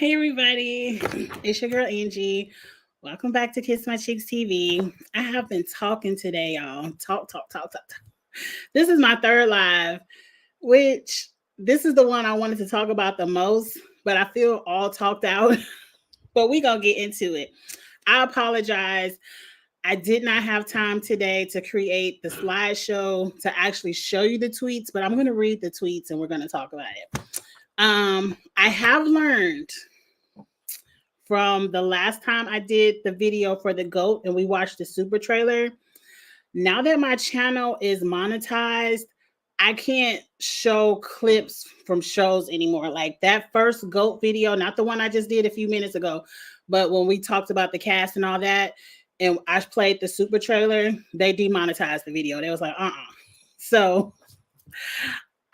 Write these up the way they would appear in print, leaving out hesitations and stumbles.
Hey everybody, it's your girl Angie. Welcome back to Kiss My Cheeks TV. I have been talking today, y'all. Talk. This is my third live, which this is the one I wanted to talk about the most, but I feel all talked out. But we gonna get into it. I apologize. I did not have time today to create the slideshow to actually show you the tweets, but I'm gonna read the tweets and we're gonna talk about it. I have learned from the last time I did the video for the GOAT and we watched the super trailer. Now that my channel is monetized, I can't show clips from shows anymore. Like that first GOAT video, not the one I just did a few minutes ago, but when we talked about the cast and all that, and I played the super trailer, they demonetized the video. They was like, So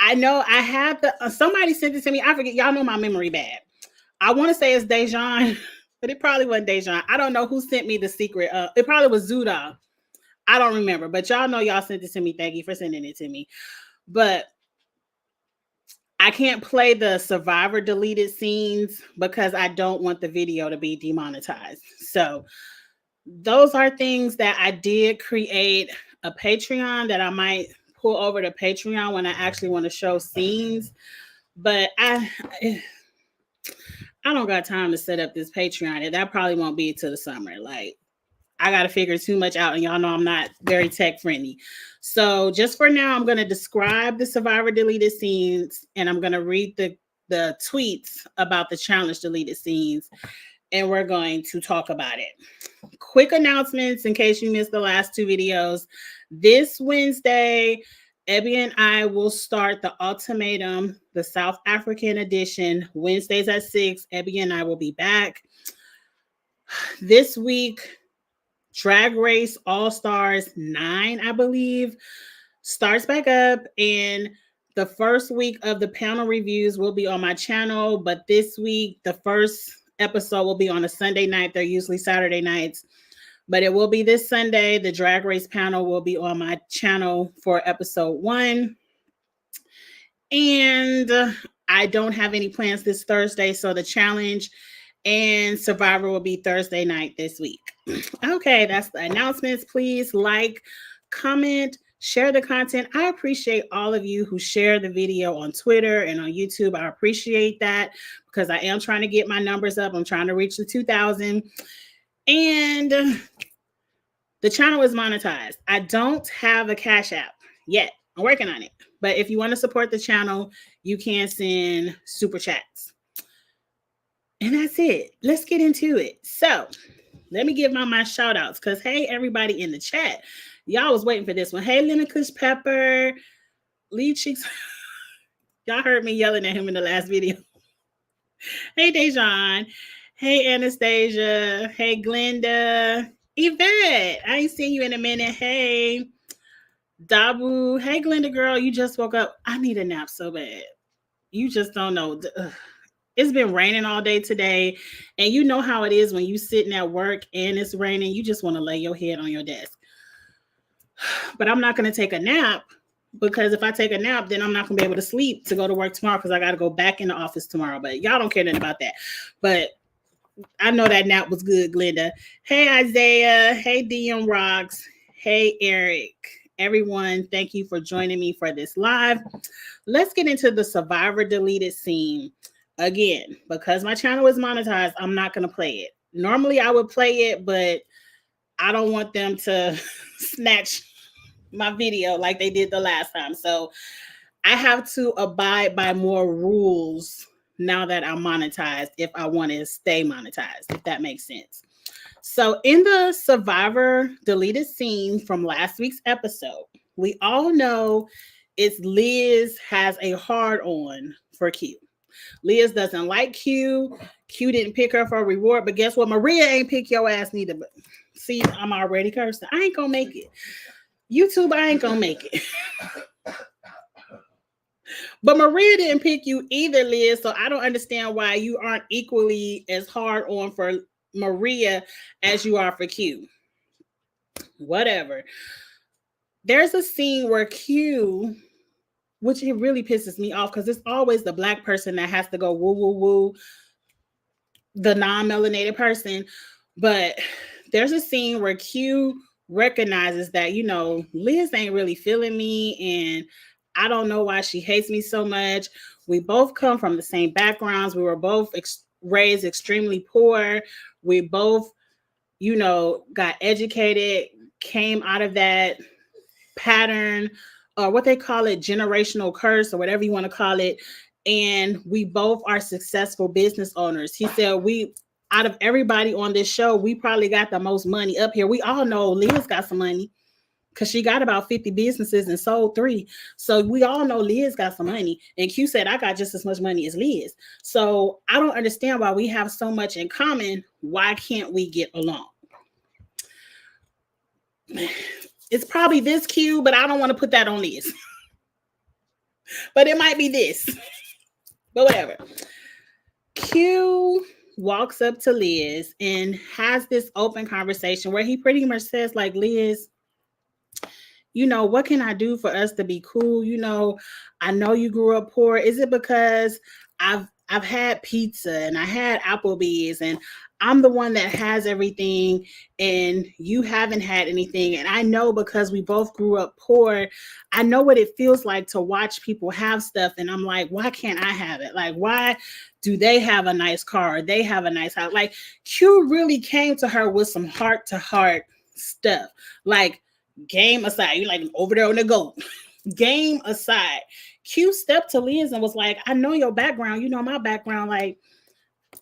I know I had somebody sent it to me. I forget, y'all know my memory bad. I want to say it's Dejan, but it probably wasn't Dejan. I don't know who sent me the secret. It probably was Zuda. I don't remember, but y'all know y'all sent it to me. Thank you for sending it to me. But I can't play the Survivor deleted scenes because I don't want the video to be demonetized. So those are things that I did create a Patreon that I might pull over to Patreon when I actually want to show scenes. But I don't got time to set up this Patreon, and that probably won't be till the summer. Like, I got to figure too much out, and y'all know I'm not very tech friendly. So just for now, I'm going to describe the Survivor deleted scenes, and I'm going to read the tweets about the challenge deleted scenes, and we're going to talk about it. Quick announcements in case you missed the last two videos. This Wednesday, Ebby and I will start the Ultimatum, the South African edition, Wednesdays at 6. Ebby and I will be back. This week, Drag Race All Stars 9, I believe, starts back up. And the first week of the panel reviews will be on my channel. But this week, the first episode will be on a Sunday night. They're usually Saturday nights. But it will be this Sunday. The Drag Race panel will be on my channel for episode 1. And I don't have any plans this Thursday. So the challenge and Survivor will be Thursday night this week. Okay, that's the announcements. Please like, comment, share the content. I appreciate all of you who share the video on Twitter and on YouTube. I appreciate that because I am trying to get my numbers up. I'm trying to reach the 2,000. And the channel is monetized. I don't have a Cash App yet. I'm working on it. But if you want to support the channel, you can send super chats. And that's it. Let's get into it. So let me give my shout outs because, hey, everybody in the chat. Y'all was waiting for this one. Hey, Kush Pepper, Lee Cheeks. Y'all heard me yelling at him in the last video. Hey, Dejan. Hey, Anastasia. Hey, Glenda. Yvette. I ain't seen you in a minute. Hey, Dabu. Hey, Glenda girl. You just woke up. I need a nap so bad. You just don't know. It's been raining all day today. And you know how it is when you sitting at work and it's raining. You just want to lay your head on your desk. But I'm not going to take a nap because if I take a nap, then I'm not going to be able to sleep to go to work tomorrow because I got to go back in the office tomorrow. But y'all don't care nothing about that. But I know that nap was good, Glenda. Hey, Isaiah. Hey, DM Rocks. Hey, Eric. Everyone, thank you for joining me for this live. Let's get into the Survivor deleted scene. Again, because my channel is monetized, I'm not going to play it. Normally, I would play it, but I don't want them to snatch my video like they did the last time. So I have to abide by more rules now that I'm monetized if I want to stay monetized, if that makes sense. So in the Survivor deleted scene from last week's episode, we all know it's Liz has a hard on for Q. Liz doesn't like Q. Q didn't pick her for a reward, but guess what? Maria ain't pick your ass neither. But see, I'm already cursed. I ain't gonna make it. YouTube, I ain't gonna make it. But Maria didn't pick you either, Liz. So I don't understand why you aren't equally as hard on for Maria as you are for Q. Whatever. There's a scene where Q, which it really pisses me off because it's always the black person that has to go woo, woo, woo. the non-melanated person. But there's a scene where Q recognizes that, Liz ain't really feeling me, and I don't know why she hates me so much. We both come from the same backgrounds. We were both raised extremely poor. We both, got educated, came out of that pattern, or what they call it, generational curse, or whatever you want to call it. And we both are successful business owners. He said, out of everybody on this show, we probably got the most money up here. We all know Liz got some money because she got about 50 businesses and sold 3. So we all know Liz got some money. And Q said, I got just as much money as Liz. So I don't understand why we have so much in common. Why can't we get along? It's probably this Q, but I don't want to put that on Liz. But it might be this. But whatever. Q walks up to Liz and has this open conversation where he pretty much says, like, Liz, what can I do for us to be cool? I know you grew up poor. Is it because I've had pizza and I had Applebee's and I'm the one that has everything and you haven't had anything? And I know because we both grew up poor, I know what it feels like to watch people have stuff. And I'm like, why can't I have it? Like, why do they have a nice car? Or they have a nice house? Like, Q really came to her with some heart-to-heart stuff. Like, game aside, you're like over there on the goat. Game aside, Q stepped to Liz and was like, I know your background. You know my background. Like,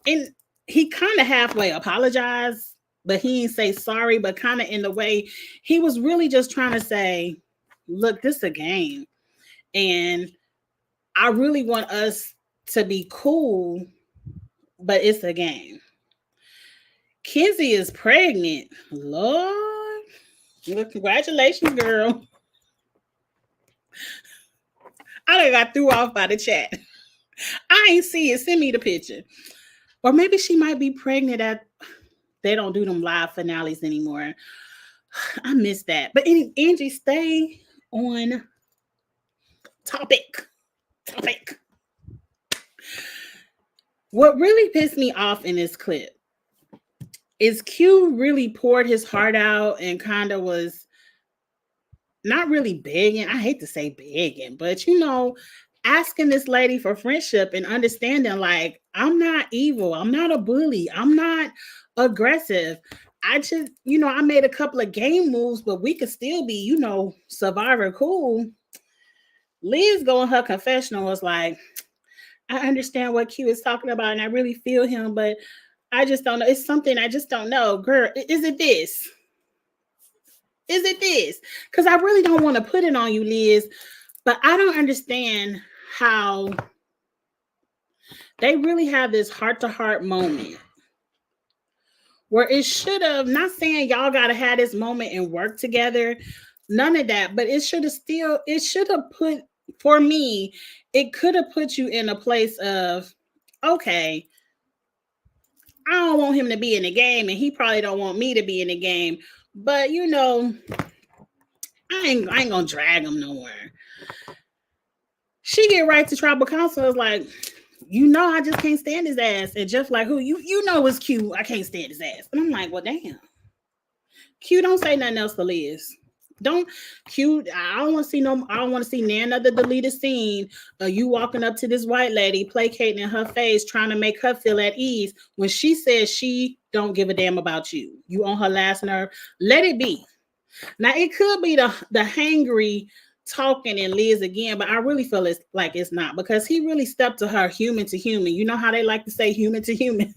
and he kind of halfway apologized, but he didn't say sorry, but kind of in the way he was really just trying to say, look, this is a game. And I really want us to be cool, but it's a game. Kenzie is pregnant. Lord. Well, congratulations, girl. I done got threw off by the chat. I ain't see it. Send me the picture. Or maybe she might be pregnant they don't do them live finales anymore. I miss that. But Angie, stay on topic. What really pissed me off in this clip is Q really poured his heart out and kind of was not really begging. I hate to say begging, but asking this lady for friendship and understanding, like, I'm not evil. I'm not a bully. I'm not aggressive. I just, I made a couple of game moves, but we could still be, Survivor cool. Liz going her confessional was like, I understand what Q is talking about and I really feel him, but I just don't know. It's something I just don't know. Girl, is it this? Is it this? Because I really don't want to put it on you, Liz, but I don't understand how they really have this heart-to-heart moment where it should have, not saying y'all got to have this moment and work together, none of that, but it should have put, for me, it could have put you in a place of, okay, I don't want him to be in the game and he probably don't want me to be in the game, but I ain't gonna drag him nowhere. She get right to tribal council. Is like, I just can't stand his ass. And Jeff like, who? You know it's Q. I can't stand his ass. And I'm like, well, damn. Q, don't say nothing else to Liz. I don't want to see none of the deleted scene of you walking up to this white lady, placating in her face, trying to make her feel at ease when she says she don't give a damn about you. You on her last nerve. Let it be. Now, it could be the hangry talking and Liz again, but I really feel it's not, because he really stepped to her human to human. You know how they like to say human to human?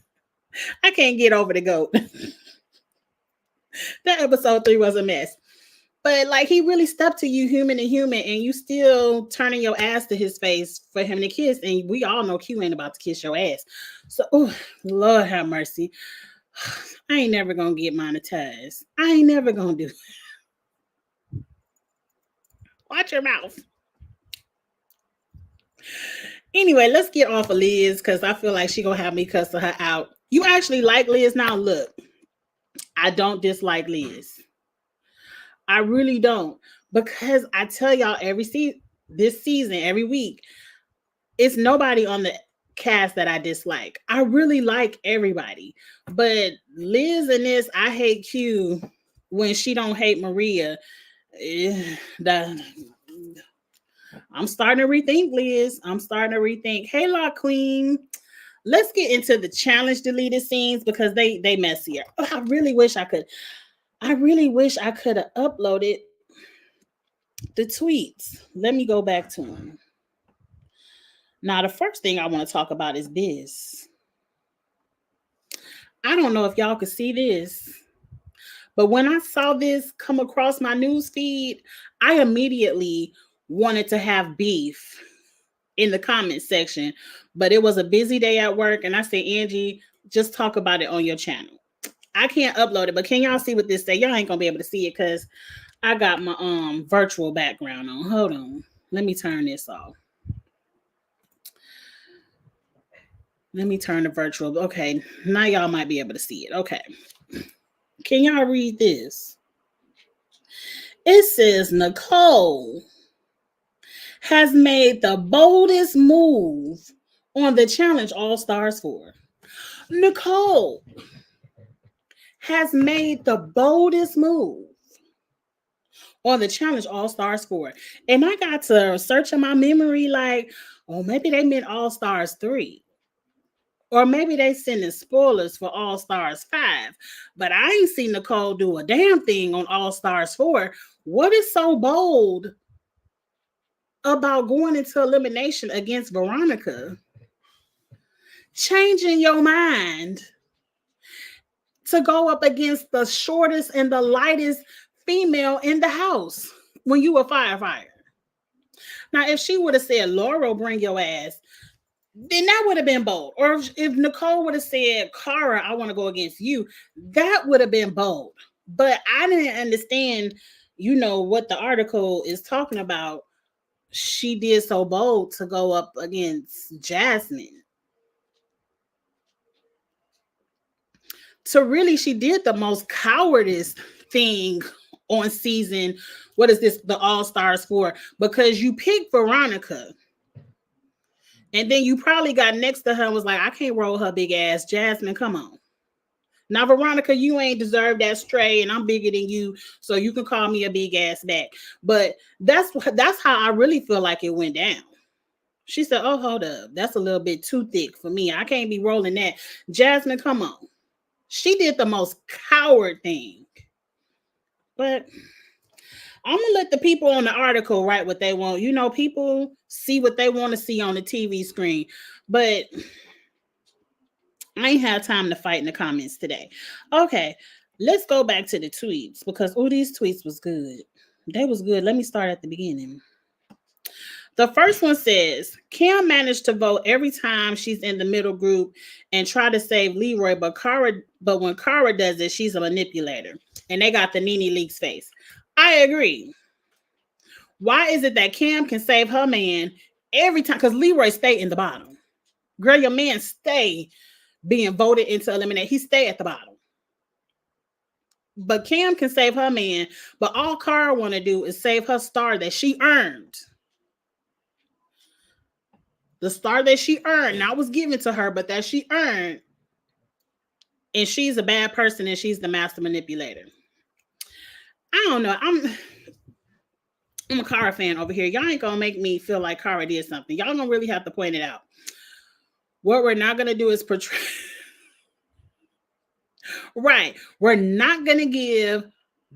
I can't get over the goat. That episode 3 was a mess. But like, he really stepped to you human to human, and you still turning your ass to his face for him to kiss. And we all know Q ain't about to kiss your ass. So, Lord have mercy. I ain't never gonna get monetized. I ain't never gonna do it. Watch your mouth. Anyway, let's get off of Liz, because I feel like she gonna have me cussing her out. You actually like Liz now? Look, I don't dislike Liz. I really don't, because I tell y'all this season, every week, it's nobody on the cast that I dislike. I really like everybody, but Liz in this, I hate Q when she don't hate Maria. That I'm starting to rethink, Liz. I'm starting to rethink. Hey, La Queen. Let's get into the challenge deleted scenes because they messier. Oh, I really wish I could. I really wish I could have uploaded the tweets. Let me go back to them. Now, the first thing I want to talk about is this. I don't know if y'all could see this, but when I saw this come across my news feed, I immediately wanted to have beef in the comment section, but it was a busy day at work, and I said, Angie, just talk about it on your channel. I can't upload it, but can y'all see what this say? Y'all ain't gonna be able to see it because I got my virtual background on. Hold on, let me turn this off. Let me turn the virtual. Okay, now y'all might be able to see it. Okay, can y'all read this? It says Nicole has made the boldest move on the Challenge All Stars 4. Nicole has made the boldest move on the Challenge All Stars 4. And I got to search in my memory like, oh, maybe they meant All Stars 3. Or maybe they sending spoilers for All Stars 5. But I ain't seen Nicole do a damn thing on All Stars 4. What is so bold about going into elimination against Veronica? Changing your mind to go up against the shortest and the lightest female in the house when you a firefighter. Now, if she would have said, Laurel, bring your ass, then that would have been bold. Or if Nicole would have said, Cara, I want to go against you, that would have been bold. But I didn't understand, what the article is talking about. She did so bold to go up against Jasmine. So really, she did the most cowardice thing on season, what is this, the All Stars 4, because you picked Veronica. And then you probably got next to her and was like, I can't roll her big ass. Jasmine, come on. Now, Veronica, you ain't deserved that stray, and I'm bigger than you, so you can call me a big ass back. But that's how I really feel like it went down. She said, oh, hold up. That's a little bit too thick for me. I can't be rolling that. Jasmine, come on. She did the most coward thing. But I'm going to let the people on the article write what they want. People see what they want to see on the TV screen. But I ain't have time to fight in the comments today. Okay, let's go back to the tweets because, these tweets was good. They was good. Let me start at the beginning. The first one says, Cam managed to vote every time she's in the middle group and try to save Leroy, but when Cara does it, she's a manipulator. And they got the Nene Leakes face. I agree. Why is it that Cam can save her man every time? Because Leroy stay in the bottom. Girl, your man stay being voted into eliminate. He stay at the bottom. But Cam can save her man, but all Cara want to do is save her star that she earned. The star that she earned, not was given to her, but that she earned. And she's a bad person and she's the master manipulator. I don't know. I'm a Cara fan over here. Y'all ain't gonna make me feel like Cara did something. Y'all gonna really have to point it out. What we're not gonna do is portray. Right. We're not gonna give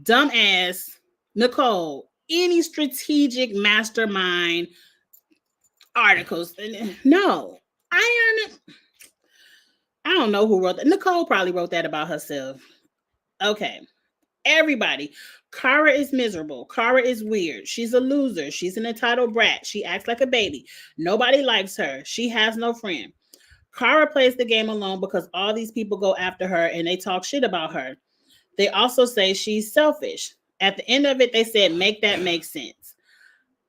dumbass Nicole any strategic mastermind articles. No, I don't know who wrote that. Nicole probably wrote that about herself. Okay. Everybody. Cara is miserable. Cara is weird. She's a loser. She's an entitled brat. She acts like a baby. Nobody likes her. She has no friend. Cara plays the game alone because all these people go after her and they talk shit about her. They also say she's selfish. At the end of it, they said, make that make sense.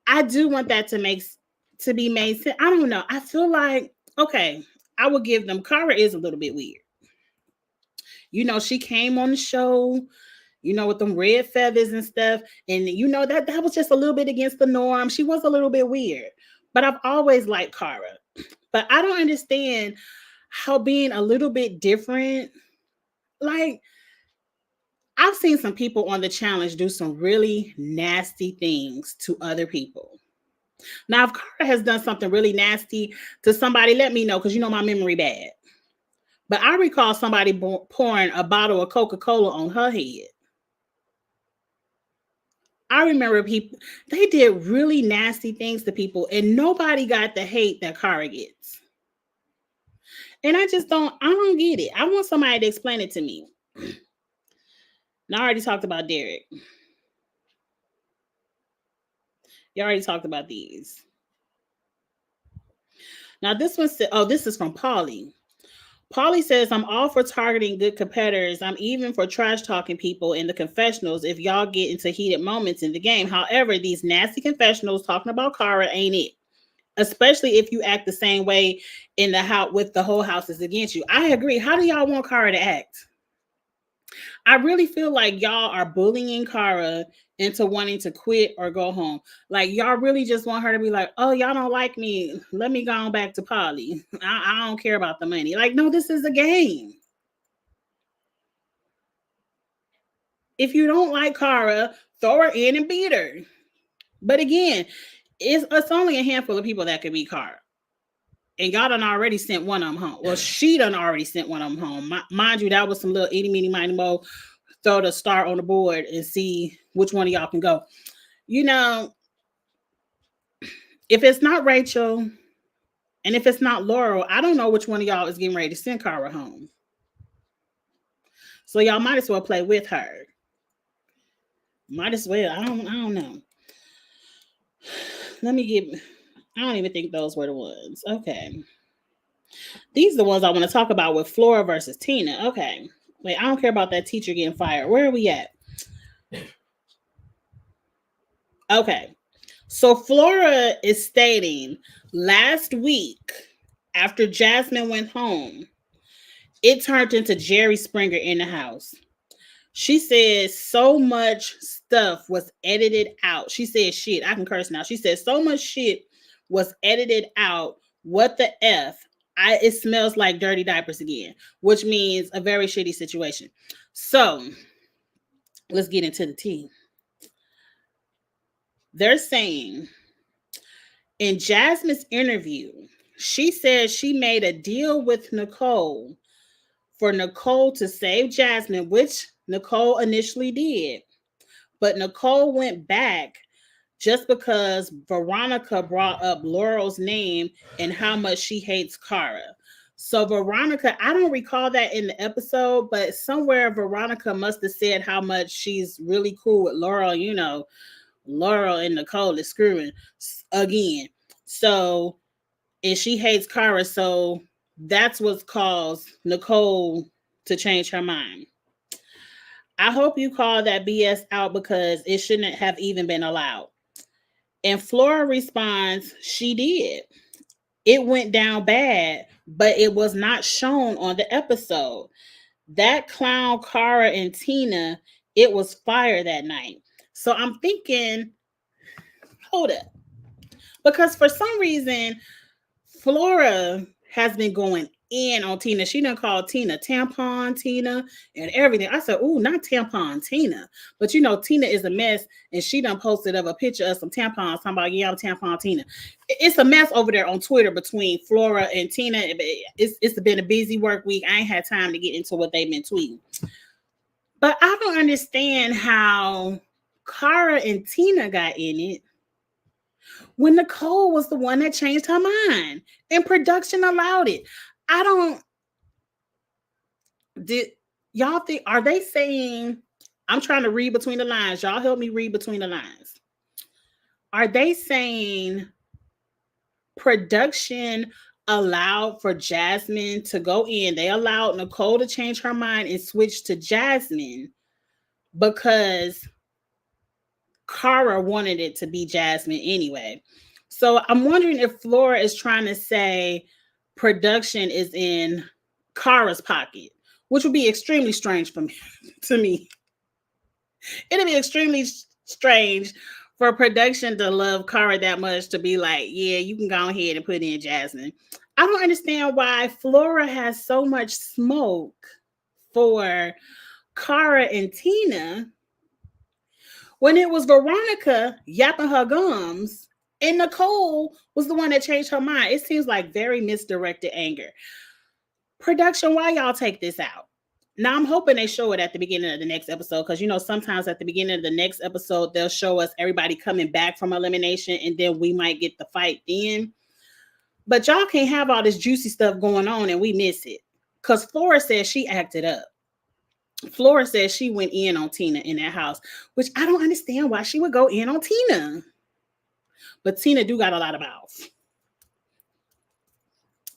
I do want that to be made sense. I don't know. I feel like, okay, I will give them, Cara is a little bit weird. She came on the show, with them red feathers and stuff. And that was just a little bit against the norm. She was a little bit weird. But I've always liked Cara. But I don't understand how being a little bit different, like, I've seen some people on the challenge do some really nasty things to other people. Now, if Cara has done something really nasty to somebody, let me know, because you know my memory bad. But I recall somebody pouring a bottle of Coca-Cola on her head. I remember people, they did really nasty things to people, and nobody got the hate that Cara gets. And I don't get it. I want somebody to explain it to me. Now, I already talked about Derek. You already talked about these. Now, this one said, oh, this is from Polly. Polly says, I'm all for targeting good competitors. I'm even for trash talking people in the confessionals if y'all get into heated moments in the game. However, these nasty confessionals talking about Cara ain't it. Especially if you act the same way in the house with the whole house is against you. I agree. How do y'all want Cara to act? I really feel like y'all are bullying Cara into wanting to quit or go home. Like, y'all really just want her to be like, oh, y'all don't like me. Let me go on back to Polly. I don't care about the money. Like, no, this is a game. If you don't like Cara, throw her in and beat her. But again, it's only a handful of people that could beat Cara. And y'all done already sent one of them home. Well, she done already sent one of them home. Mind you, that was some little itty, meeny, miny, mo. Throw the star on the board and see which one of y'all can go. You know, if it's not Rachel and if it's not Laurel, I don't know which one of y'all is getting ready to send Cara home. So y'all might as well play with her. Might as well. I don't know. Let me get. I don't even think those were the ones. Okay. These are the ones I want to talk about with Flora versus Tina. Okay. Wait, I don't care about that teacher getting fired. Where are we at? Okay. So Flora is stating last week, after Jasmine went home, it turned into Jerry Springer in the house. She says so much stuff was edited out. She said shit. I can curse now. She said so much shit was edited out. What the F? It smells like dirty diapers again, which means a very shitty situation. So let's get into the tea. They're saying in Jasmine's interview, she said she made a deal with Nicole for Nicole to save Jasmine, which Nicole initially did. But Nicole went back just because Veronica brought up Laurel's name and how much she hates Cara. So Veronica, I don't recall that in the episode, but somewhere Veronica must have said how much she's really cool with Laurel. You know, Laurel and Nicole is screwing again. So, and she hates Cara. So that's what's caused Nicole to change her mind. I hope you call that BS out because it shouldn't have even been allowed. And Flora responds, she did. It went down bad, but it was not shown on the episode. That clown Cara and Tina, it was fire that night. So I'm thinking, hold up. Because for some reason, Flora has been going in on Tina. She done called Tina tampon Tina and everything. I said, ooh, not tampon Tina. But you know, Tina is a mess, and she done posted up a picture of some tampons talking about, yeah, I'm tampon Tina. It's a mess over there on Twitter between Flora and Tina. It's been a busy work week. I ain't had time to get into what they've been tweeting. But I don't understand how Cara and Tina got in it when Nicole was the one that changed her mind and production allowed it. Did y'all think, are they saying, I'm trying to read between the lines. Y'all help me read between the lines. Are they saying production allowed for Jasmine to go in? They allowed Nicole to change her mind and switch to Jasmine because Cara wanted it to be Jasmine anyway. So I'm wondering if Flora is trying to say production is in Cara's pocket, which would be extremely strange for me. To me, it'd be extremely strange for production to love Cara that much to be like, yeah, you can go ahead and put in Jasmine. don't understand why Flora has so much smoke for Cara and Tina when it was Veronica yapping her gums and Nicole was the one that changed her mind. It seems like very misdirected anger. Production, why y'all take this out? Now I'm hoping they show it at the beginning of the next episode because sometimes at the beginning of the next episode they'll show us everybody coming back from elimination and then we might get the fight then. But y'all can't have all this juicy stuff going on and we miss it. Because Flora says she acted up. Flora says she went in on Tina in that house, which I don't understand why she would go in on Tina. But Tina do got a lot of mouth.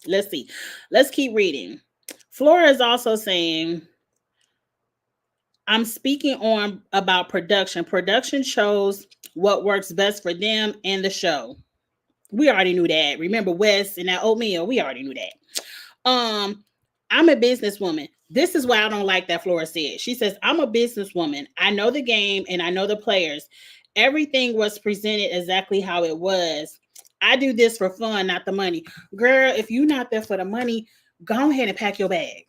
Let's see. Let's keep reading. Flora is also saying, I'm speaking on about production. Production chose what works best for them and the show. We already knew that. Remember Wes and that oatmeal? We already knew that. I'm a businesswoman. This is why I don't like that Flora said. She says, I'm a businesswoman. I know the game and I know the players. Everything was presented exactly how it was. I do this for fun, not the money. Girl, if you're not there for the money, go ahead and pack your bag.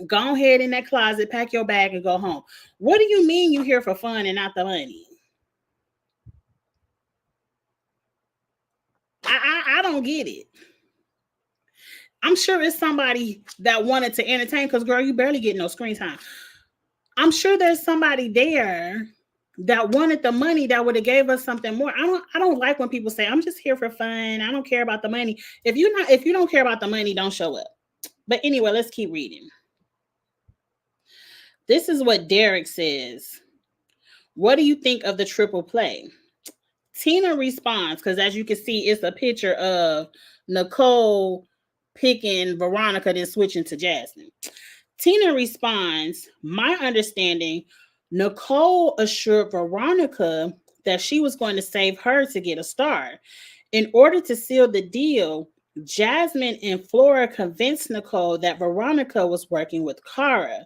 Go ahead in that closet, pack your bag and go home. What do you mean you here for fun and not the money? I don't get it. I'm sure it's somebody that wanted to entertain because, girl, you barely get no screen time. I'm sure there's somebody there that wanted the money that would have gave us something more. I don't like when people say, I'm just here for fun. I don't care about the money. If you don't care about the money, don't show up. But anyway, let's keep reading. This is what Derek says. What do you think of the triple play? Tina responds, because as you can see, it's a picture of Nicole picking Veronica, then switching to Jasmine. Tina responds, my understanding, Nicole assured Veronica that she was going to save her to get a star. In order to seal the deal, Jasmine and Flora convinced Nicole that Veronica was working with Cara.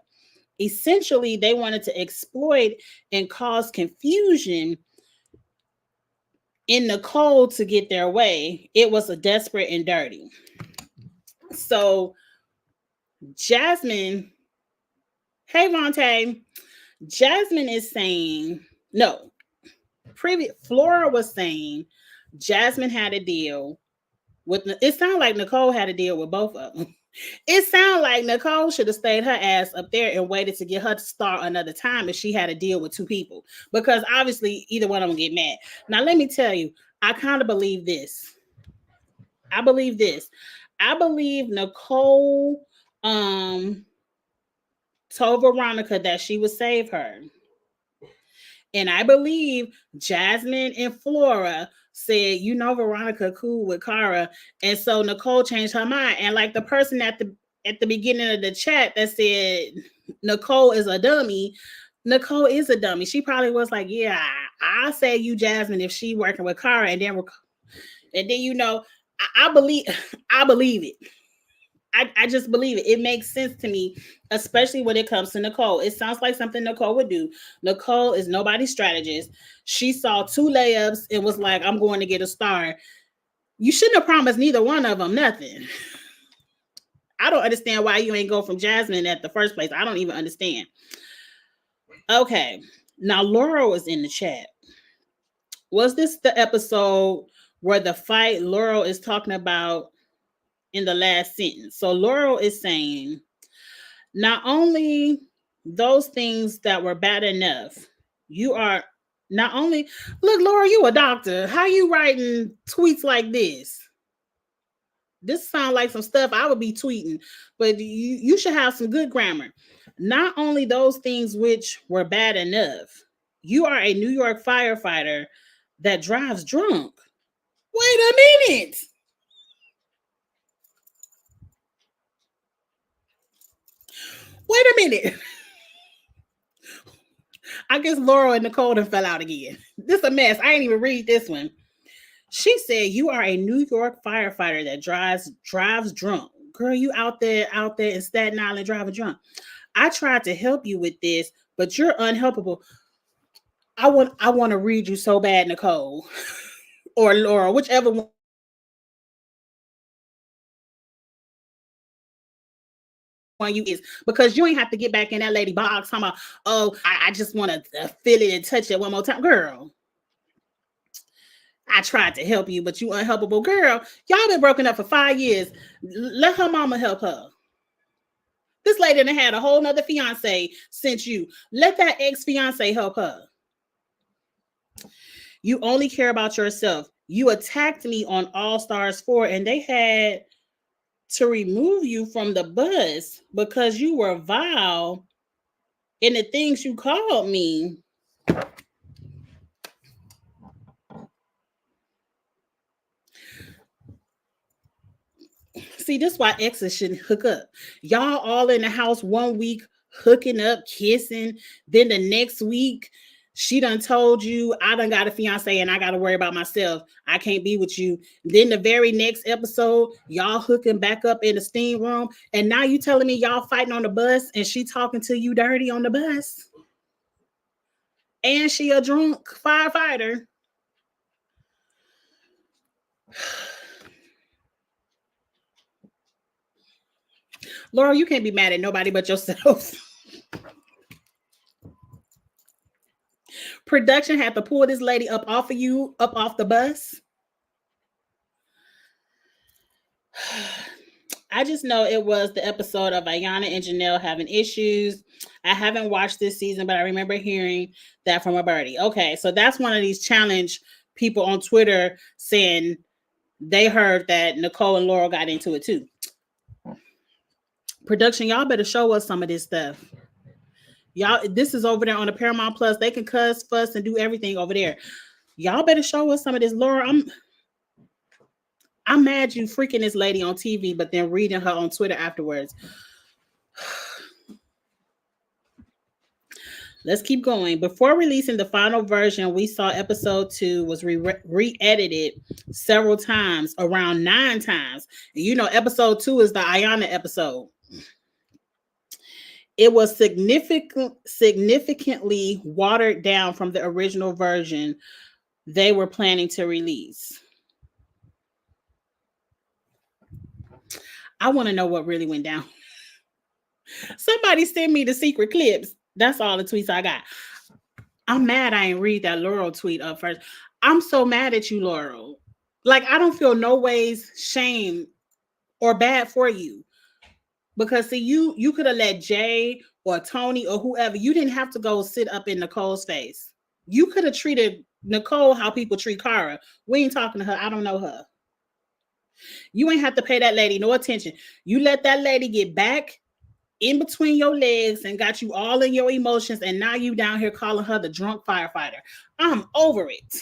Essentially, they wanted to exploit and cause confusion in Nicole to get their way. It was a desperate and dirty. So Jasmine, hey Vontae, Jasmine is saying, no, Flora was saying Jasmine had a deal with, it sounded like Nicole had a deal with both of them. It sounded like Nicole should have stayed her ass up there and waited to get her to start another time if she had a deal with two people. Because obviously either one of them get mad. Now let me tell you, I kind of believe this. I believe Nicole told Veronica that she would save her. And I believe Jasmine and Flora said, Veronica cool with Cara. And so Nicole changed her mind. And like the person at the beginning of the chat that said Nicole is a dummy, Nicole is a dummy. She probably was like, yeah, I say you Jasmine if she working with Cara. And then I believe it. I just believe it. It makes sense to me, especially when it comes to Nicole. It sounds like something Nicole would do. Nicole is nobody's strategist. She saw 2 layups and was like, I'm going to get a star. You shouldn't have promised neither one of them nothing. I don't understand why you ain't go from Jasmine at the first place. I don't even understand. Okay. Now, Laurel is in the chat. Was this the episode where the fight Laurel is talking about in the last sentence? So Laurel is saying, not only those things that were bad enough, you are not only, look, Laurel, you a doctor. How you writing tweets like this? This sounds like some stuff I would be tweeting, but you should have some good grammar. Not only those things which were bad enough, you are a New York firefighter that drives drunk. Wait a minute. Wait a minute. I guess Laurel and Nicole done fell out again. This a mess. I ain't even read this one. She said, you are a New York firefighter that drives drunk. Girl, you out there in Staten Island driving drunk. I tried to help you with this, but you're unhelpable. I want to read you so bad, Nicole. Or Laura, whichever one you is, because you ain't have to get back in that lady box talking about, oh, I just want to feel it and touch it one more time. Girl, I tried to help you, but you unhelpable. Girl, y'all been broken up for 5 years. Let her mama help her. This lady done had a whole nother fiance since you. Let that ex-fiance help her. You only care about yourself. You attacked me on All Stars 4 and they had to remove you from the bus because you were vile in the things you called me. See, this is why exes shouldn't hook up. Y'all all in the house 1 week, hooking up, kissing. Then the next week, she done told you, I done got a fiance and I got to worry about myself. I can't be with you. Then the very next episode, y'all hooking back up in the steam room. And now you telling me y'all fighting on the bus and she talking to you dirty on the bus. And she a drunk firefighter. Laura, you can't be mad at nobody but yourself. Production had to pull this lady up off of you, up off the bus. I just know it was the episode of Iyanna and Janelle having issues. I haven't watched this season, but I remember hearing that from a birdie. Okay, so that's one of these challenge people on Twitter saying they heard that Nicole and Laurel got into it too. Production, y'all better show us some of this stuff. Y'all, this is over there on the Paramount Plus. They can cuss, fuss, and do everything over there. Y'all better show us some of this. Laura, I'm mad you freaking this lady on TV, but then reading her on Twitter afterwards. Let's keep going. Before releasing the final version, we saw episode 2 was re-edited several times, around 9 times. And you know, episode 2 is the Iyanna episode. It was significantly watered down from the original version they were planning to release. I want to know what really went down. Somebody send me the secret clips. That's all the tweets I got. I'm mad I ain't read that Laurel tweet up first. I'm so mad at you, Laurel. Like, I don't feel no ways shame or bad for you. Because see, you could have let Jay or Tony or whoever, you didn't have to go sit up in Nicole's face. You could have treated Nicole how people treat Cara. We ain't talking to her. I don't know her. You ain't have to pay that lady no attention. You let that lady get back in between your legs and got you all in your emotions, and now you down here calling her the drunk firefighter. I'm over it.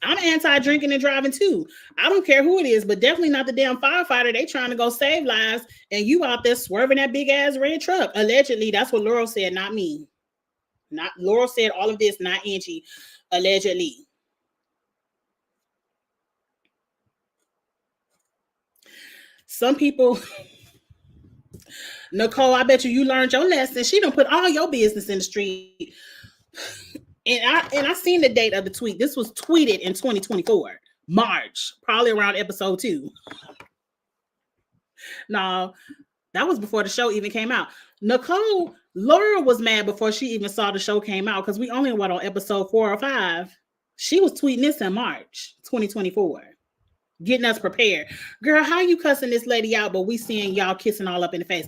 I'm anti-drinking and driving too. I don't care who it is, but definitely not the damn firefighter. They trying to go save lives, and you out there swerving that big ass red truck. Allegedly, that's what Laurel said, not me. Not Laurel said all of this, not Angie. Allegedly. Some people, Nicole, I bet you learned your lesson. She done put all your business in the street. And I seen the date of the tweet. This was tweeted in 2024, March, probably around episode 2. No, that was before the show even came out. Nicole, Laura was mad before she even saw the show came out because we only went on episode 4 or 5. She was tweeting this in March 2024, getting us prepared. Girl, how you cussing this lady out, but we seeing y'all kissing all up in the face?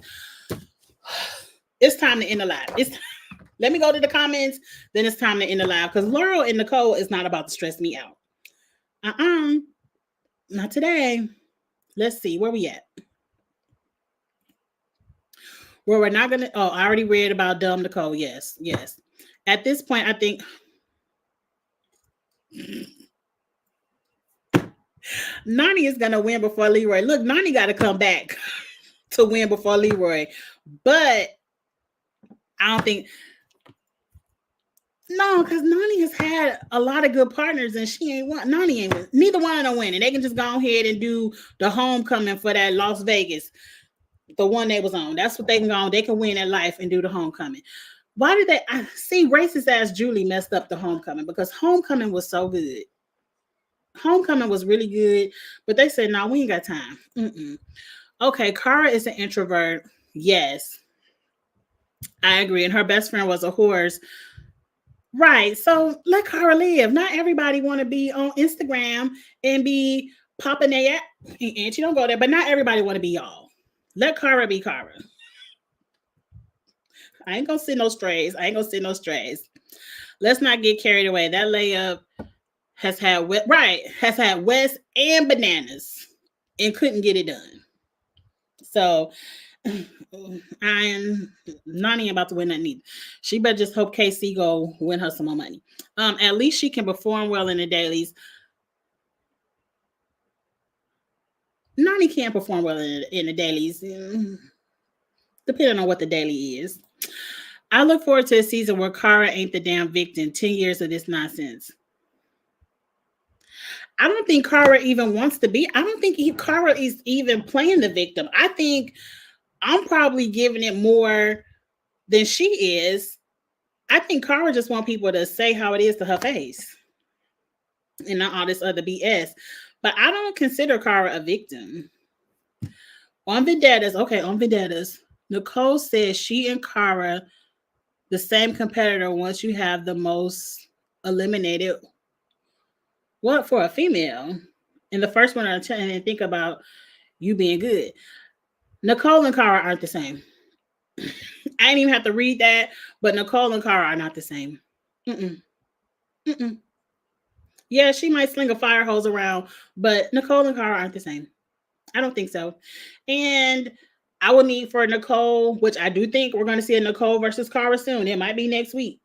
It's time to end the live. Let me go to the comments. Then it's time to end the live because Laurel and Nicole is not about to stress me out. Not today. Let's see. Where we at? Well, we're not going to. Oh, I already read about dumb Nicole. Yes. At this point, I think Nany is going to win before Leroy. Look, Nany got to come back to win before Leroy. But I don't think. No, because Nany has had a lot of good partners and she ain't won. Nany ain't win. Neither one of them winning. They can just go ahead and do the homecoming for that Las Vegas, the one they was on. That's what they can go on. They can win at life and do the homecoming. Why did they? I see racist ass Julie messed up the homecoming because homecoming was so good. Homecoming was really good, but they said, no, we ain't got time. Okay, Kara is an introvert. Yes, I agree. And her best friend was a horse. Right. So let Kara live. Not everybody want to be on Instagram and be popping their and she don't go there, but not everybody want to be y'all. Let Kara be Kara. I ain't gonna send no strays. I ain't gonna send no strays. Let's not get carried away. That layup has had West and bananas and couldn't get it done. So I'm Nani about to win that need. She better just hope KC go win her some more money. At least she can perform well in the dailies. Nani can't perform well in the dailies, depending on what the daily is. I look forward to a season where Kara ain't the damn victim. 10 years of this nonsense. I don't think Kara even wants to be. I don't think Kara is even playing the victim. I think I'm probably giving it more than she is. I think Kara just wants people to say how it is to her face and not all this other BS. But I don't consider Kara a victim. On Vendettas, Nicole says she and Kara, the same competitor, once you have the most eliminated. What for a female? And the first one I didn't think about you being good. Nicole and Kara aren't the same. I didn't even have to read that, but Nicole and Kara are not the same. Mm-mm. Mm-mm. Yeah, she might sling a fire hose around, but Nicole and Kara aren't the same. I don't think so. And I will need for Nicole, which I do think we're going to see a Nicole versus Kara soon. It might be next week.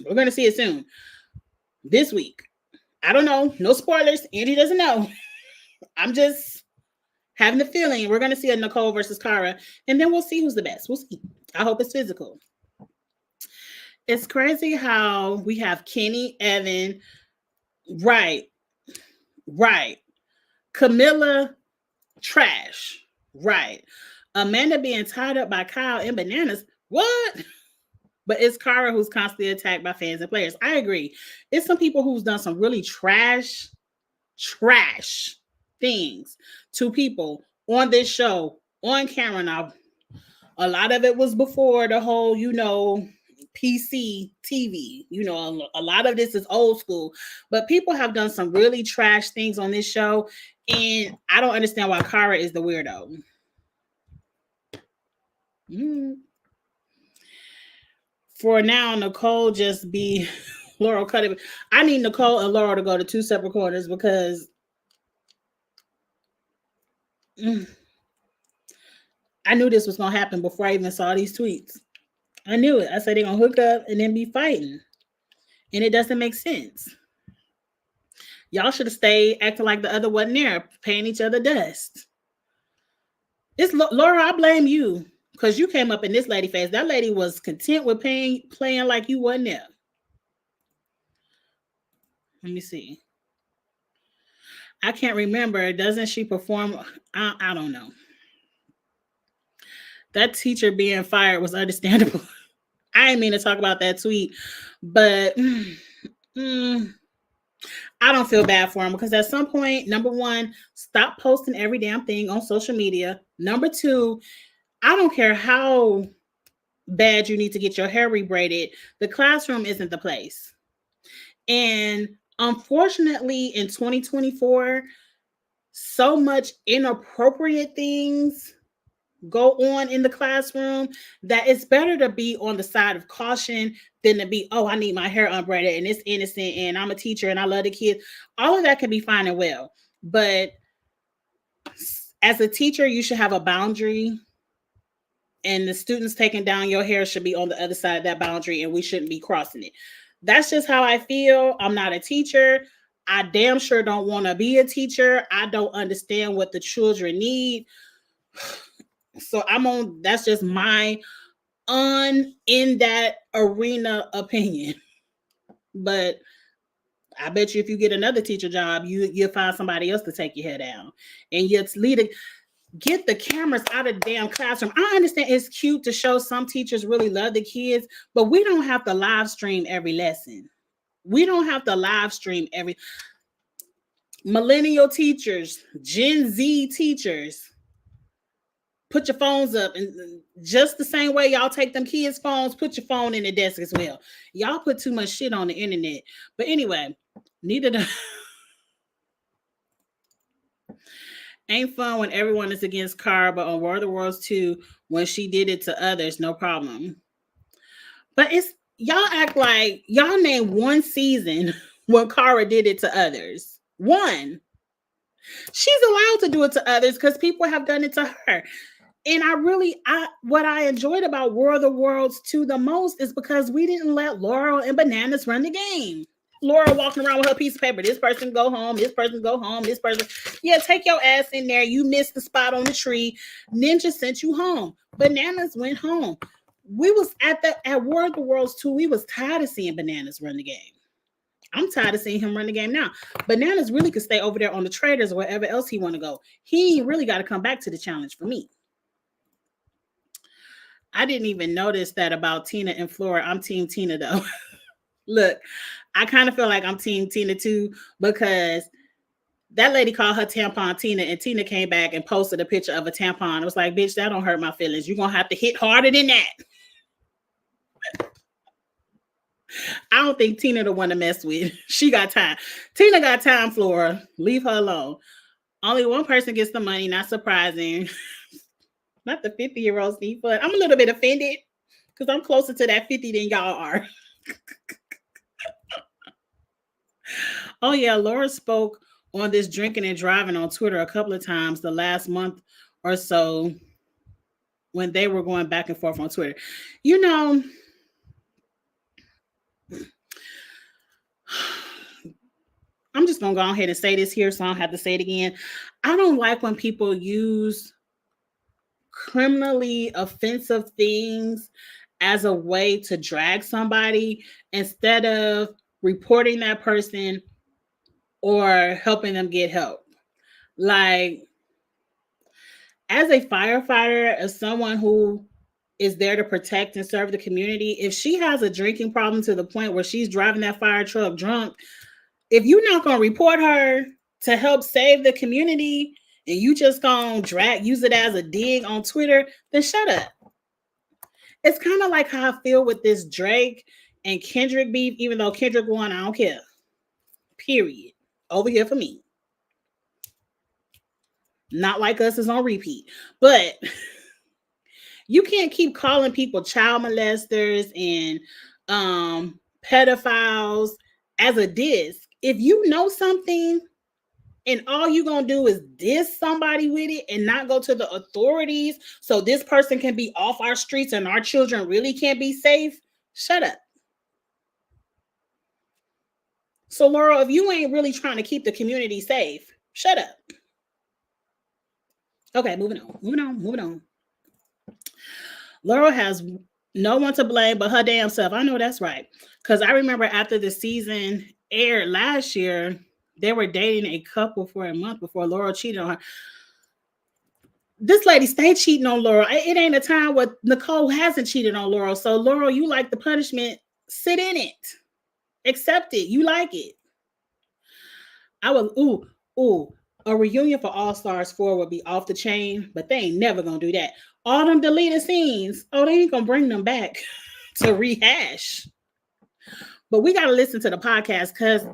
We're going to see it soon. This week. I don't know. No spoilers. Andy doesn't know. I'm just having the feeling we're going to see a Nicole versus Kara, and then we'll see who's the best. We'll see. I hope it's physical. It's crazy how we have Kenny, Evan, right. Camilla, trash, right. Amanda being tied up by Kyle and bananas. What? But it's Kara who's constantly attacked by fans and players. I agree. It's some people who's done some really trash things to people on this show, on camera. Now, a lot of it was before the whole, PC TV. A lot of this is old school, but people have done some really trash things on this show, and I don't understand why Kara is the weirdo. For now, Nicole just be Laurel Cutting. I need Nicole and Laurel to go to two separate corners because I knew this was going to happen before I even saw these tweets. I knew it. I said they're going to hook up and then be fighting. And it doesn't make sense. Y'all should have stayed acting like the other wasn't there, paying each other dust. It's Laura, I blame you because you came up in this lady face. That lady was content with playing like you wasn't there. Let me see. I can't remember. Doesn't she perform? I don't know. That teacher being fired was understandable. I didn't mean to talk about that tweet, but I don't feel bad for him because at some point, number one, stop posting every damn thing on social media. Number two, I don't care how bad you need to get your hair rebraided. The classroom isn't the place. And unfortunately, in 2024, so much inappropriate things go on in the classroom that it's better to be on the side of caution than to be, I need my hair unbraided and it's innocent and I'm a teacher and I love the kids. All of that can be fine and well. But as a teacher, you should have a boundary, and the students taking down your hair should be on the other side of that boundary and we shouldn't be crossing it. That's just how I feel. I'm not a teacher. I damn sure don't want to be a teacher. I don't understand what the children need. So that's just my in that arena opinion. But I bet you if you get another teacher job, you'll find somebody else to take your hair down. And get the cameras out of the damn classroom. I understand it's cute to show some teachers really love the kids, but we don't have to live stream every lesson. We don't have to live stream millennial teachers, Gen Z teachers. put your phones up, and just the same way y'all take them kids' phones, put your phone in the desk as well. Y'all put too much shit on the internet. But anyway, neither the ain't fun when everyone is against Kara, but on War of the Worlds 2, when she did it to others, no problem. But it's y'all act like y'all name one season when Kara did it to others. One. She's allowed to do it to others because people have done it to her. And what I enjoyed about War of the Worlds 2 the most is because we didn't let Laurel and Bananas run the game. Laurel walking around with her piece of paper. This person go home. This person go home. This person. Yeah, take your ass in there. You missed the spot on the tree. Ninja sent you home. Bananas went home. We was at War of the Worlds 2. We was tired of seeing Bananas run the game. I'm tired of seeing him run the game now. Bananas really could stay over there on the traders or wherever else he want to go. He really got to come back to the challenge for me. I didn't even notice that about Tina and Flora. I'm Team Tina though. Look, I kind of feel like I'm Team Tina too, because that lady called her tampon Tina, and Tina came back and posted a picture of a tampon. It was like, bitch, that don't hurt my feelings. You're going to have to hit harder than that. I don't think Tina the one to mess with. She got time. Tina got time, Flora. Leave her alone. Only one person gets the money, not surprising. Not the 50-year-olds need fun. I'm a little bit offended because I'm closer to that 50 than y'all are. Oh, yeah. Laura spoke on this drinking and driving on Twitter a couple of times the last month or so when they were going back and forth on Twitter. You know, I'm just going to go ahead and say this here so I don't have to say it again. I don't like when people use criminally offensive things as a way to drag somebody instead of reporting that person or helping them get help. Like, as a firefighter, as someone who is there to protect and serve the community, if she has a drinking problem to the point where she's driving that fire truck drunk, if you're not going to report her to help save the community and you just going to use it as a dig on Twitter, then shut up. It's kind of like how I feel with this Drake and Kendrick beef, even though Kendrick won, I don't care. Period. Over here for me. Not Like Us is on repeat. But you can't keep calling people child molesters and pedophiles as a diss. If you know something and all you're going to do is diss somebody with it and not go to the authorities so this person can be off our streets and our children really can't be safe, shut up. So, Laura, if you ain't really trying to keep the community safe, shut up. Okay, moving on. Laura has no one to blame but her damn self. I know that's right. Because I remember after the season aired last year, they were dating a couple for a month before Laura cheated on her. This lady stayed cheating on Laura. It ain't a time where Nicole hasn't cheated on Laura. So, Laura, you like the punishment, sit in it. Accept it. You like it. A reunion for All Stars 4 would be off the chain, but they ain't never gonna do that. All them deleted scenes, they ain't gonna bring them back to rehash. But we gotta listen to the podcast because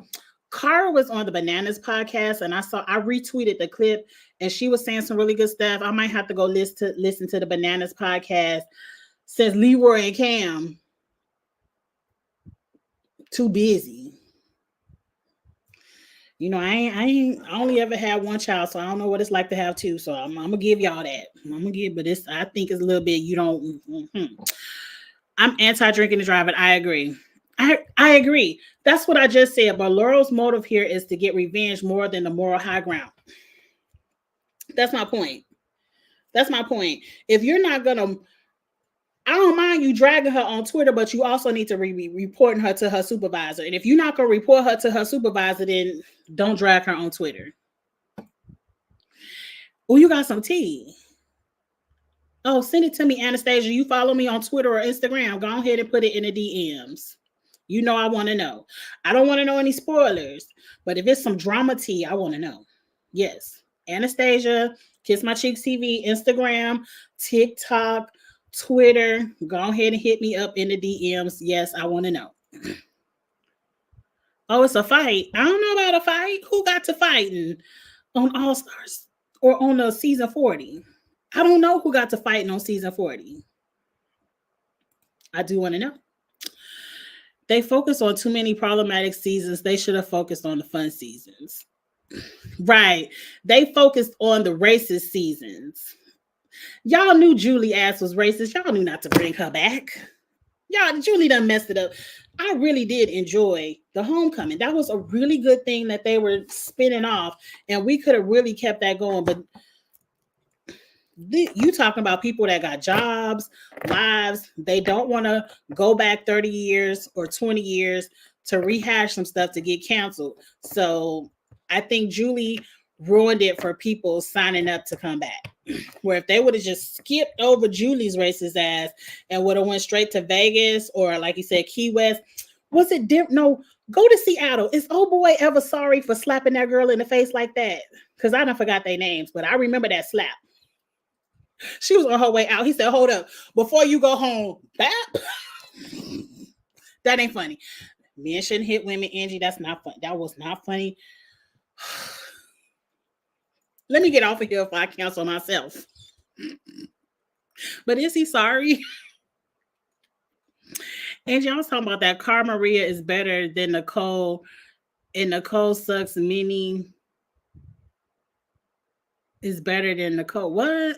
Kara was on the Bananas podcast, and I retweeted the clip, and she was saying some really good stuff. I might have to go listen to the Bananas podcast since Leroy and Cam too busy. You know, I only ever had one child, so I don't know what it's like to have two. So I'm gonna give y'all that. But this I think is a little bit. You don't. I'm anti-drinking and driving. I agree. I agree. That's what I just said. But Laurel's motive here is to get revenge more than the moral high ground. That's my point. If you're not gonna, I don't mind you dragging her on Twitter, but you also need to be reporting her to her supervisor. And if you're not going to report her to her supervisor, then don't drag her on Twitter. Oh, you got some tea. Oh, send it to me, Anastasia. You follow me on Twitter or Instagram. Go ahead and put it in the DMs. You know I want to know. I don't want to know any spoilers, but if it's some drama tea, I want to know. Yes. Anastasia, Kiss My Cheeks TV, Instagram, TikTok, Twitter. Go ahead and hit me up in the DMs. Yes, I want to know. Oh, it's a fight. I don't know about a fight. Who got to fighting on All Stars or on the season 40? I don't know who got to fighting on season 40. I do want to know. They focus on too many problematic seasons. They should have focused on the fun seasons. Right. They focused on the racist seasons. Y'all knew Julie ass was racist. Y'all knew not to bring her back. Y'all, Julie done messed it up. I really did enjoy the homecoming. That was a really good thing that they were spinning off, and we could have really kept that going. But you talking about people that got jobs, lives, they don't want to go back 30 years or 20 years to rehash some stuff to get canceled. So I think Julie ruined it for people signing up to come back. Where if they would have just skipped over Julie's racist ass and would have went straight to Vegas or, like you said, Key West, was it different? No, go to Seattle. Is old boy ever sorry for slapping that girl in the face like that? Because I don't forgot their names, but I remember that slap. She was on her way out. He said, hold up, before you go home, bap. That ain't funny. Men shouldn't hit women, Angie. That's not fun. That was not funny. Let me get off of here if I cancel myself. But is he sorry? Angie, I was talking about that Cara Maria is better than Nicole, and Nicole sucks. Meaning is better than Nicole. What?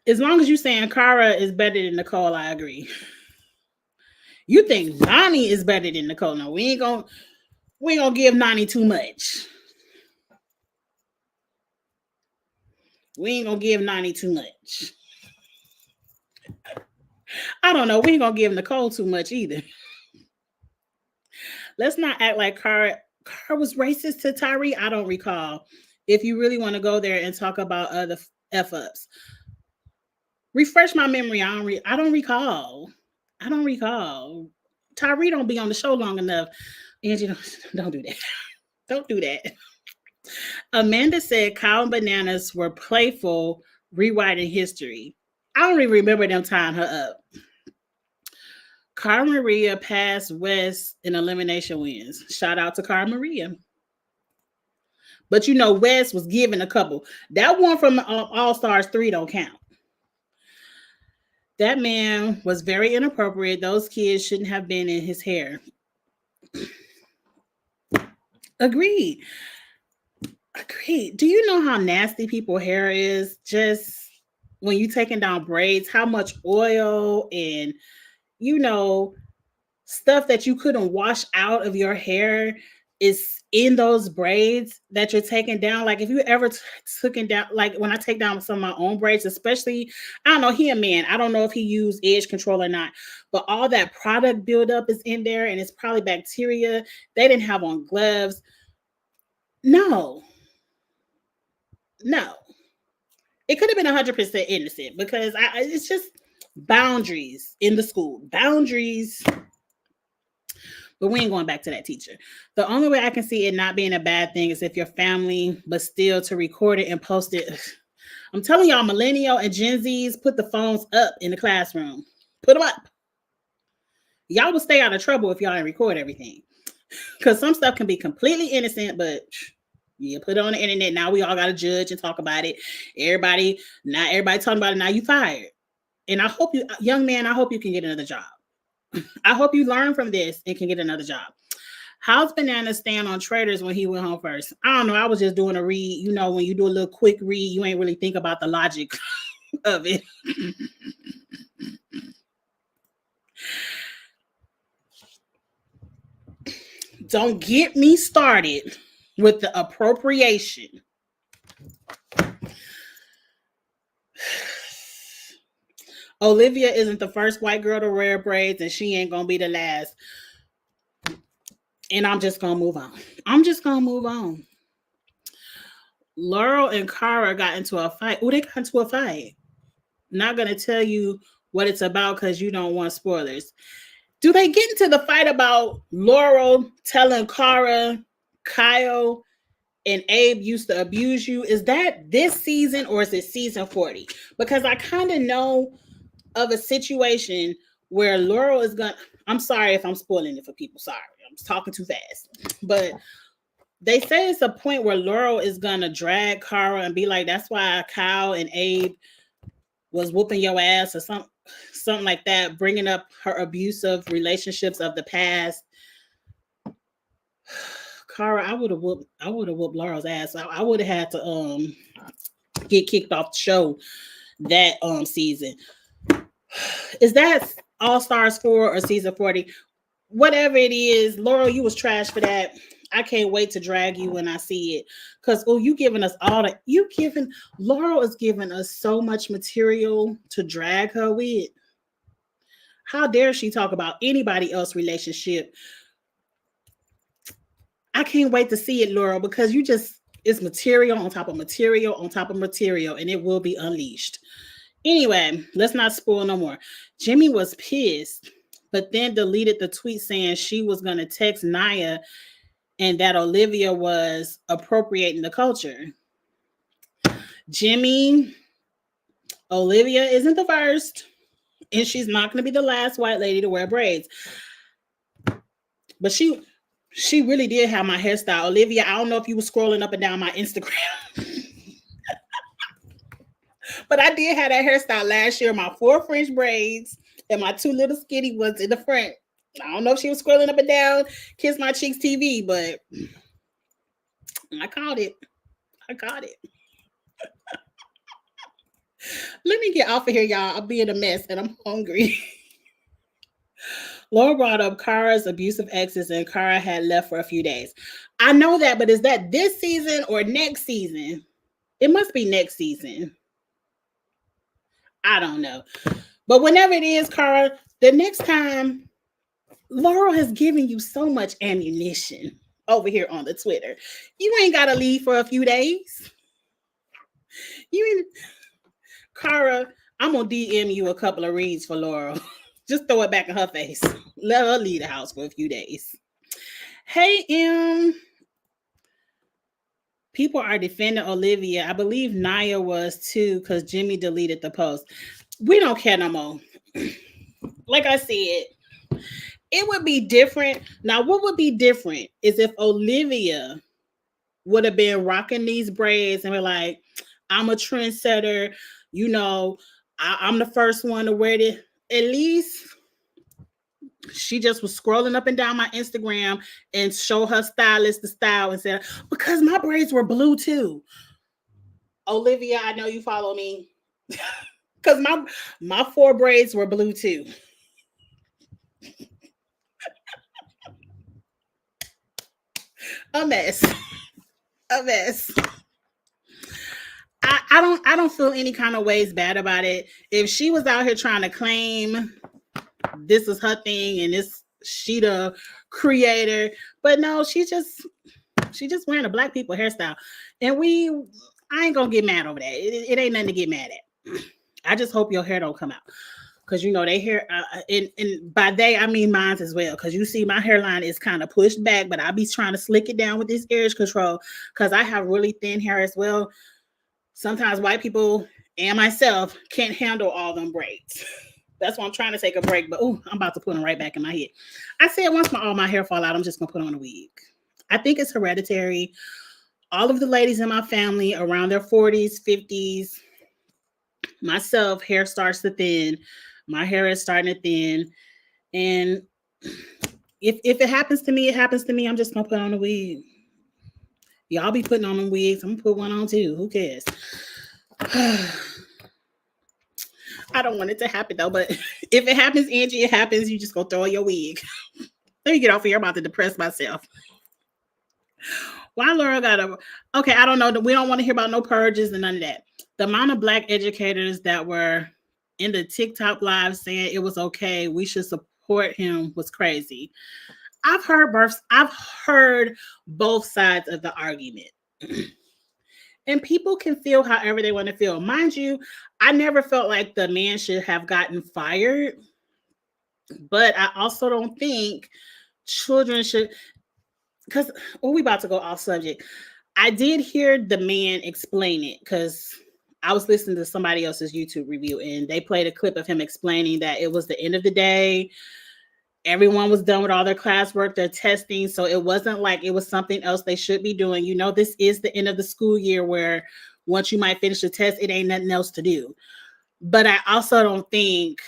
As long as you're saying Cara is better than Nicole, I agree. You think Nany is better than Nicole? No, we ain't gonna give Nany too much. We ain't gonna give Nany too much. I don't know. We ain't gonna give Nicole too much either. Let's not act like Cara was racist to Tyree. I don't recall. If you really want to go there and talk about other F-ups, refresh my memory. I don't recall. I don't recall. Tyree don't be on the show long enough. Angie, don't do that. Don't do that. Amanda said Kyle and Bananas were playful, rewriting history. I don't even remember them tying her up. Cara Maria passed West in elimination wins. Shout out to Cara Maria. But you know, West was given a couple. That one from All Stars 3 don't count. That man was very inappropriate. Those kids shouldn't have been in his hair. Agreed. Do you know how nasty people's hair is? Just when you taking down braids, how much oil and, you know, stuff that you couldn't wash out of your hair is in those braids that you're taking down. Like if you ever taken down, like when I take down some of my own braids, especially, I don't know, he a man. I don't know if he used edge control or not, but all that product buildup is in there and it's probably bacteria. They didn't have on gloves. No. It could have been 100% innocent because it's just boundaries in the school. Boundaries. But we ain't going back to that teacher. The only way I can see it not being a bad thing is if your family, but still to record it and post it. I'm telling y'all, millennial and Gen Zs, put the phones up in the classroom. Put them up. Y'all will stay out of trouble if y'all didn't record everything. Because some stuff can be completely innocent, but you put it on the internet. Now we all got to judge and talk about it. Not everybody talking about it. Now you fired. And I hope you, young man, I hope you can get another job. I hope you learn from this and can get another job. How's Bananas stand on Traders when he went home first? I don't know. I was just doing a read. You know, when you do a little quick read, you ain't really think about the logic of it. Don't get me started with the appropriation. Olivia isn't the first white girl to wear braids, and she ain't gonna be the last. And I'm just gonna move on. Laurel and Cara got into a fight. Oh, they got into a fight. Not gonna tell you what it's about because you don't want spoilers. Do they get into the fight about Laurel telling Cara, Kyle and Abe used to abuse you. Is that this season or is it season 40? Because I kind of know of a situation where Laurel is gonna. I'm sorry if I'm spoiling it for people. Sorry, I'm talking too fast. But they say it's a point where Laurel is gonna drag Kara and be like, "That's why Kyle and Abe was whooping your ass," or something like that, bringing up her abusive relationships of the past. Kara, I would have whooped Laurel's ass. I would have had to get kicked off the show that season. Is that All Stars 4 or season 40? Whatever it is, Laurel, you was trash for that. I can't wait to drag you when I see it. Cause you giving us Laurel is giving us so much material to drag her with. How dare she talk about anybody else's relationship? I can't wait to see it, Laurel, because it's material on top of material on top of material, and it will be unleashed. Anyway, let's not spoil no more. Jimmy was pissed, but then deleted the tweet saying she was going to text Naya and that Olivia was appropriating the culture. Jimmy, Olivia isn't the first, and she's not going to be the last white lady to wear braids. But she really did have my hairstyle. Olivia, I don't know if you were scrolling up and down my Instagram. But I did have that hairstyle last year. My 4 French braids and my 2 little skinny ones in the front. I don't know if she was scrolling up and down Kiss My Cheeks TV, but I caught it. Let me get off of here, y'all. I'm being a mess and I'm hungry. Laura brought up Kara's abusive exes and Kara had left for a few days. I know that, but is that this season or next season? It must be next season. I don't know. But whenever it is, Kara, the next time, Laurel has given you so much ammunition over here on the Twitter. You ain't got to leave for a few days. Kara, I'm going to DM you a couple of reads for Laurel. Just throw it back in her face. Let her leave the house for a few days. Hey, people are defending Olivia. I believe Naya was too because Jimmy deleted the post. We don't care no more. Like I said, it would be different. Now, what would be different is if Olivia would have been rocking these braids and be like, I'm a trendsetter. You know, I'm the first one to wear it. At least she just was scrolling up and down my Instagram and show her stylist the style and said, because my braids were blue too. Olivia, I know you follow me. Because my 4 braids were blue too. A mess. I don't feel any kind of ways bad about it. If she was out here trying to claim this is her thing and she the creator, but no, she just wearing a black people hairstyle, and I ain't gonna get mad over that. It ain't nothing to get mad at. I just hope your hair don't come out. Because they hair, and by they I mean mine as well. Because you see, my hairline is kind of pushed back, but I be trying to slick it down with this edge control. Because I have really thin hair as well. Sometimes white people and myself can't handle all them braids. That's why I'm trying to take a break. But I'm about to put them right back in my head. I said once all my hair fall out, I'm just gonna put on a wig. I think it's hereditary. All of the ladies in my family around their 40s, 50s, myself, hair starts to thin. My hair is starting to thin. And if it happens to me, it happens to me. I'm just going to put on a wig. Y'all be putting on them wigs. I'm going to put one on too. Who cares? I don't want it to happen though. But if it happens, Angie, it happens. You just go throw your wig. Let me get off here. I'm about to depress myself. Why Laura got okay, I don't know. We don't want to hear about no purges and none of that. The amount of Black educators that were in the TikTok live saying it was okay, we should support him was crazy. I've heard both sides of the argument. And people can feel however they want to feel. Mind you, I never felt like the man should have gotten fired. But I also don't think children should, because we about to go off subject. I did hear the man explain it because I was listening to somebody else's YouTube review and they played a clip of him explaining that it was the end of the day. Everyone was done with all their classwork, their testing. So it wasn't like it was something else they should be doing. You know, this is the end of the school year where once you might finish the test, it ain't nothing else to do. But I also don't think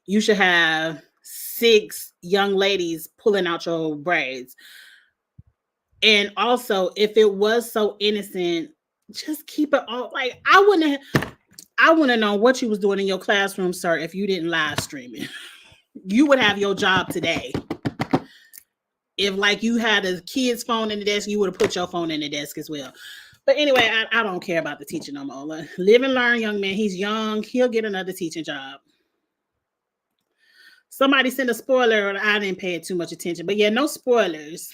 you should have 6 young ladies pulling out your braids. And also, if it was so innocent, just keep it all. Like I wouldn't have known what you was doing in your classroom, sir, if you didn't live stream it. You would have your job today. If like you had a kid's phone in the desk, you would have put your phone in the desk as well. But anyway, I don't care about the teaching no more. Live and learn, young man. He's young. He'll get another teaching job. Somebody sent a spoiler. I didn't pay it too much attention. But yeah, no spoilers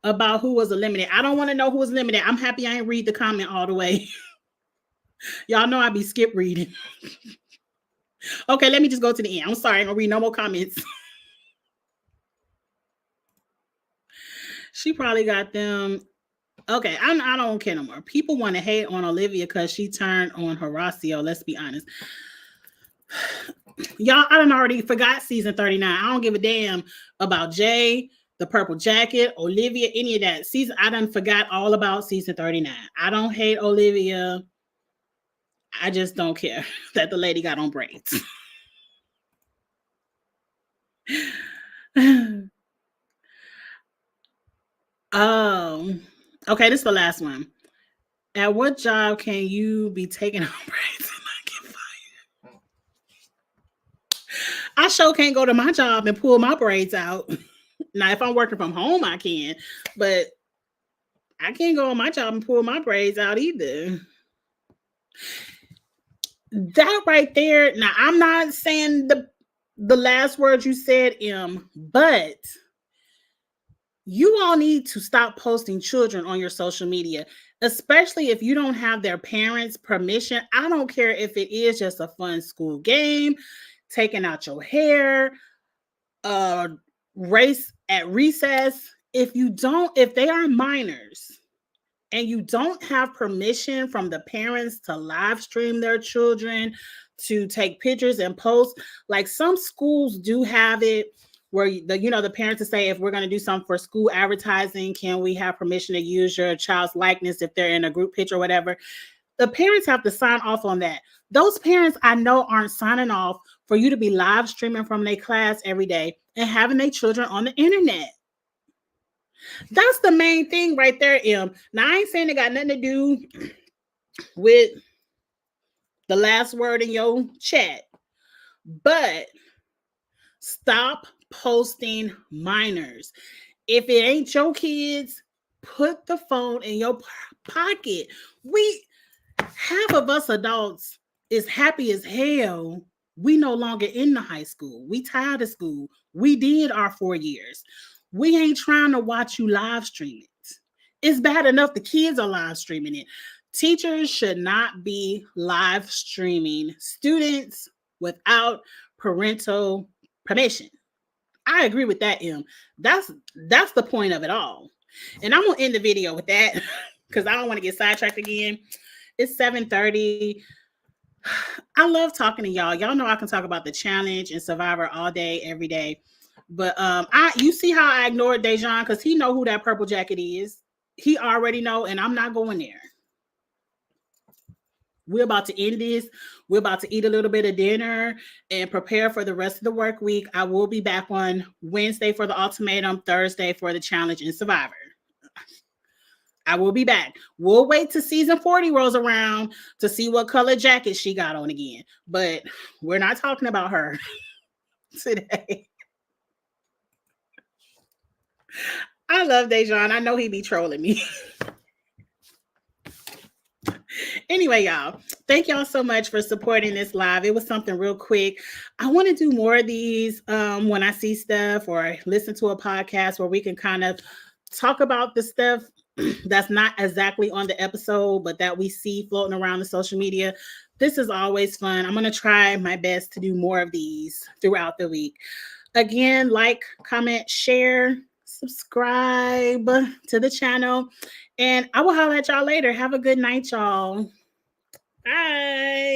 about who was eliminated. I don't want to know who was eliminated. I'm happy I ain't read the comment all the way. Y'all know I be skip reading. Okay, let me just go to the end. I'm sorry, I'm gonna read no more comments. She probably got them. Okay, I don't care no more. People want to hate on Olivia because she turned on Horacio. Let's be honest. Y'all, I done already forgot season 39. I don't give a damn about Jay, the purple jacket, Olivia, any of that. I done forgot all about season 39. I don't hate Olivia. I just don't care that the lady got on braids. Okay, this is the last one. At what job can you be taking on braids and not get fired? I sure can't go to my job and pull my braids out. Now, if I'm working from home, I can, but I can't go on my job and pull my braids out either. That right there. Now, I'm not saying the last word you said, but you all need to stop posting children on your social media, especially if you don't have their parents' permission. I don't care if it is just a fun school game, taking out your hair, race at recess. If they are minors and you don't have permission from the parents to live stream their children, to take pictures and post, like some schools do have it where the parents to say, if we're going to do something for school advertising, can we have permission to use your child's likeness if they're in a group picture or whatever? The parents have to sign off on that. Those parents I know aren't signing off for you to be live streaming from their class every day and having their children on the internet. That's the main thing right there, Now, I ain't saying it got nothing to do with the last word in your chat, but stop posting minors. If it ain't your kids, put the phone in your pocket. Half of us adults is happy as hell. We no longer in the high school. We tired of school. We did our 4 years. We ain't trying to watch you live stream it. It's bad enough the kids are live streaming it. Teachers should not be live streaming students without parental permission. I agree with that, That's the point of it all. And I'm gonna end the video with that because I don't want to get sidetracked again. It's 7:30. I love talking to y'all. Y'all know I can talk about the challenge and Survivor all day, every day. But you see how I ignored Dejan because he know who that purple jacket is. He already know, and I'm not going there. We're about to end this. We're about to eat a little bit of dinner and prepare for the rest of the work week. I will be back on Wednesday for the ultimatum, Thursday for the challenge and Survivor. I will be back. We'll wait till season 40 rolls around to see what color jacket she got on again. But we're not talking about her today. I love Dejan. I know he be trolling me. Anyway, y'all, thank y'all so much for supporting this live. It was something real quick. I want to do more of these when I see stuff or listen to a podcast where we can kind of talk about the stuff that's not exactly on the episode, but that we see floating around the social media. This is always fun. I'm going to try my best to do more of these throughout the week. Again, like, comment, share, subscribe to the channel, and I will holler at y'all later. Have a good night, y'all. Bye.